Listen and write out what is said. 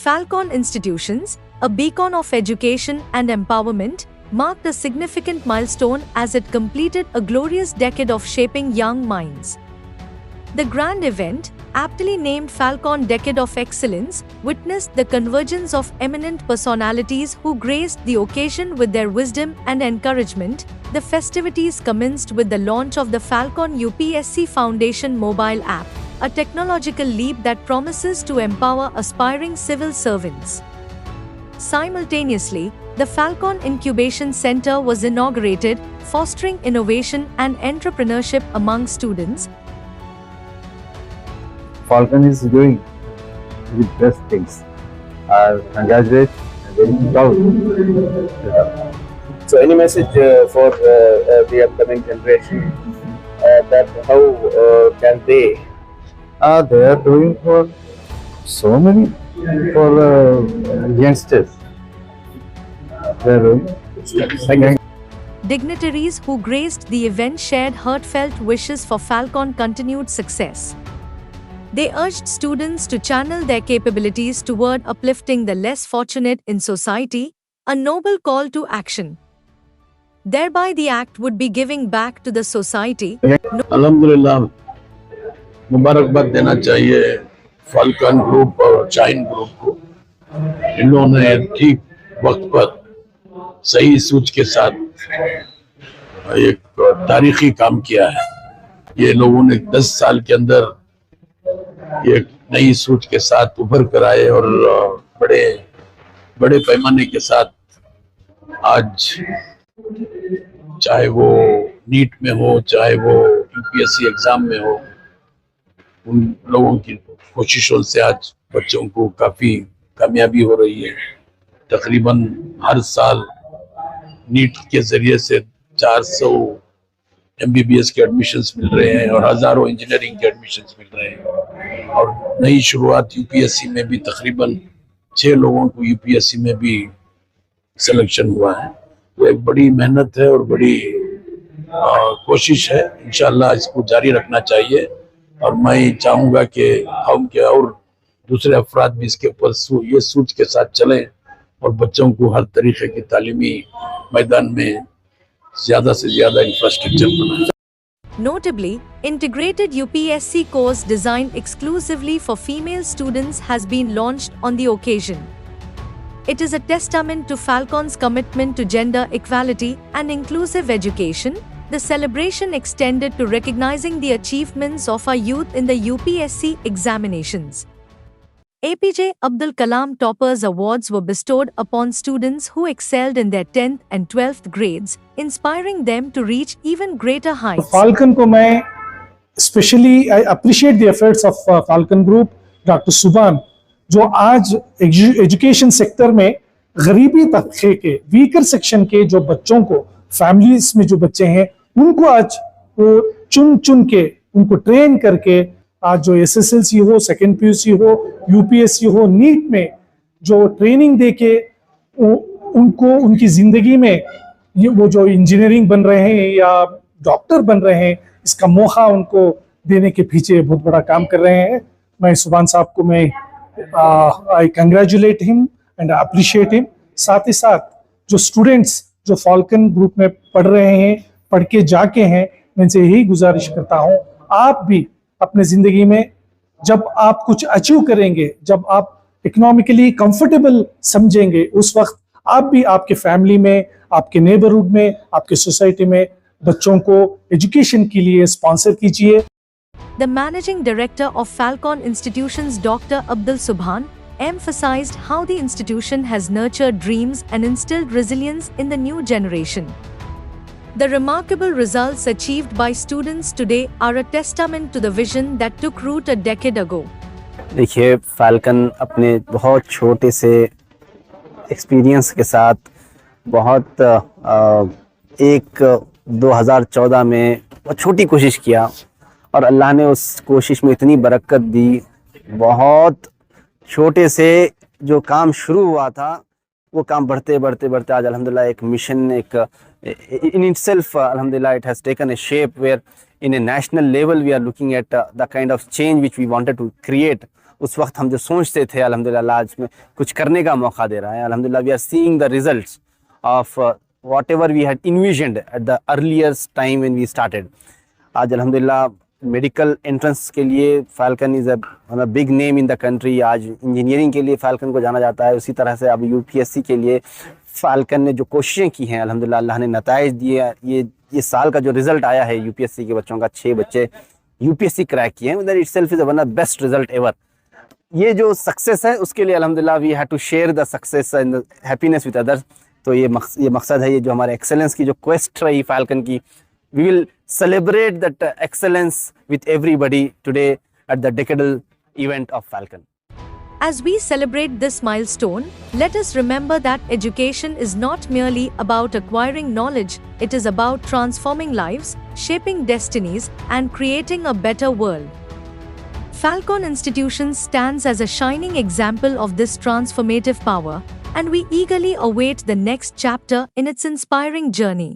Falcon Institutions, a beacon of education and empowerment, marked a significant milestone as it completed a glorious decade of shaping young minds. The grand event, aptly named Falcon Decade of Excellence, witnessed the convergence of eminent personalities who graced the occasion with their wisdom and encouragement. The festivities commenced with the launch of the Falcon UPSC Foundation mobile app, a technological leap that promises to empower aspiring civil servants. Simultaneously, the Falcon Incubation Center was inaugurated, fostering innovation and entrepreneurship among students. Falcon is doing the best things. I congratulate and very proud. So, any message for the upcoming generation that how can they? They are doing for so many for youngsters. They are doing. Dignitaries who graced the event shared heartfelt wishes for Falcon continued success. They urged students to channel their capabilities toward uplifting the less fortunate in society, a noble call to action. Thereby the act would be giving back to the society. अल्हम्दुलिल्लाह मुबारकबाद देना चाहिए falcon group और चाइन group को। इन लोगों ने ठीक वक्त पर सही सोच के साथ एक तारीखी काम किया है। ये लोगों ने 10 साल के अंदर एक नई सोच के साथ उभर कर आए और बड़े पैमाने के साथ आज चाहे वो नीट में हो, चाहे वो यूपीएससी एग्जाम में हो, उन लोगों की कोशिशों से आज बच्चों को काफी कामयाबी हो रही है। तकरीबन हर साल नीट के जरिए से 400 एमबीबीएस के एडमिशन्स मिल रहे हैं और हजारों इंजीनियरिंग के एडमिशन्स मिल रहे हैं। और नई शुरुआत यूपीएससी में भी तकरीबन 6 लोगों को यूपीएससी में भी सिलेक्शन हुआ है। तो एक बड़ी मेहनत है और बड़ी कोशिश है। इंशाल्लाह इसको जारी रखना चाहिए और मैं चाहूँगा कि हम के और दूसरे अफराद भी इसके ऊपर ये सोच के साथ चलें और बच्चों को हर तरीके की तालीमी मैदान में ज़्यादा से ज़्यादा इंफ्रास्ट्रक्चर बनाएं। Notably, integrated UPSC course designed exclusively for female students has been launched on the occasion. It is a testament to Falcon's commitment to gender equality and inclusive education. The celebration extended to recognizing the achievements of our youth in the UPSC examinations. APJ Abdul Kalam Toppers Awards were bestowed upon students who excelled in their 10th and 12th grades, inspiring them to reach even greater heights. Falcon को मैं especially I appreciate the efforts of Falcon Group, Dr. Subhan, जो आज education sector में गरीबी तबके के weaker section के जो बच्चों को फैमिलीज में जो बच्चे हैं उनको आज वो चुन के उनको ट्रेन करके आज जो एसएसएलसी हो, सेकेंड पीयूसी हो, यूपीएससी हो, नीट में जो ट्रेनिंग देके उनको उनकी जिंदगी में वो जो इंजीनियरिंग बन रहे हैं या डॉक्टर बन रहे हैं इसका मौका उनको देने के पीछे बहुत बड़ा काम कर रहे हैं। मैं सुभान साहब को मैं आई congratulate him and appreciate him. साथ ही साथ जो स्टूडेंट्स जो फाल्कन ग्रुप में पढ़ रहे हैं, पढ़ के जाके हैं, मैं इनसे यही गुजारिश करता हूँ आप भी अपने जिंदगी में जब आप कुछ अचीव करेंगे, जब आप इकोनॉमिकली कंफर्टेबल समझेंगे, उस वक्त आप भी आपके फैमिली में, आपके नेबरहुड में, आपके सोसाइटी में बच्चों को एजुकेशन के लिए स्पॉन्सर कीजिए। The managing director of Falcon Institutions, Dr. Abdul Subhan, emphasized how the institution has nurtured dreams and instilled resilience in the new generation. The remarkable results achieved by students today are a testament to the vision that took root a decade ago. देखिए, falcon अपने बहुत छोटे से experience के साथ बहुत 2014 में बहुत छोटी कोशिश किया और अल्लाह ने उस कोशिश में इतनी बरकत दी। बहुत छोटे से जो काम शुरू हुआ था वो काम बढ़ते आज अल्हम्दुलिल्लाह एक मिशन, एक in itself alhamdulillah it has taken a shape where in a national level we are looking at the kind of change which we wanted to create उस वक्त हम जो सोचते थे, अल्हम्दुलिल्लाह आज में कुछ करने का मौका दे रहा है। अल्हम्दुलिल्लाह we are seeing the results of whatever we had envisioned at the earliest time when we started. आज अल्हम्दुलिल्लाह मेडिकल एंट्रेंस के लिए falcon is a big name in the country. आज इंजीनियरिंग के लिए फाल्कन को जाना जाता है। उसी तरह से अब यूपीएससी के लिए फाल्कन ने जो कोशिशें की हैं, अल्हम्दुलिल्लाह अल्लाह ने नताइज दिए। ये साल का जो रिज़ल्ट आया है यूपीएससी के बच्चों का, 6 बच्चे यूपीएससी क्रैक किए हैं, that itself is one of best result ever. ये जो सक्सेस है उसके लिए अल्हम्दुलिल्लाह we have to share the success and the happiness with others. तो ये मकसद है, ये जो हमारे एक्सेलेंस की जो क्वेस्ट रही फाल्कन की, we will celebrate that excellence with everybody today at the decadal event of Falcon. As we celebrate this milestone, let us remember that education is not merely about acquiring knowledge, it is about transforming lives, shaping destinies, and creating a better world. Falcon Institution stands as a shining example of this transformative power, and we eagerly await the next chapter in its inspiring journey.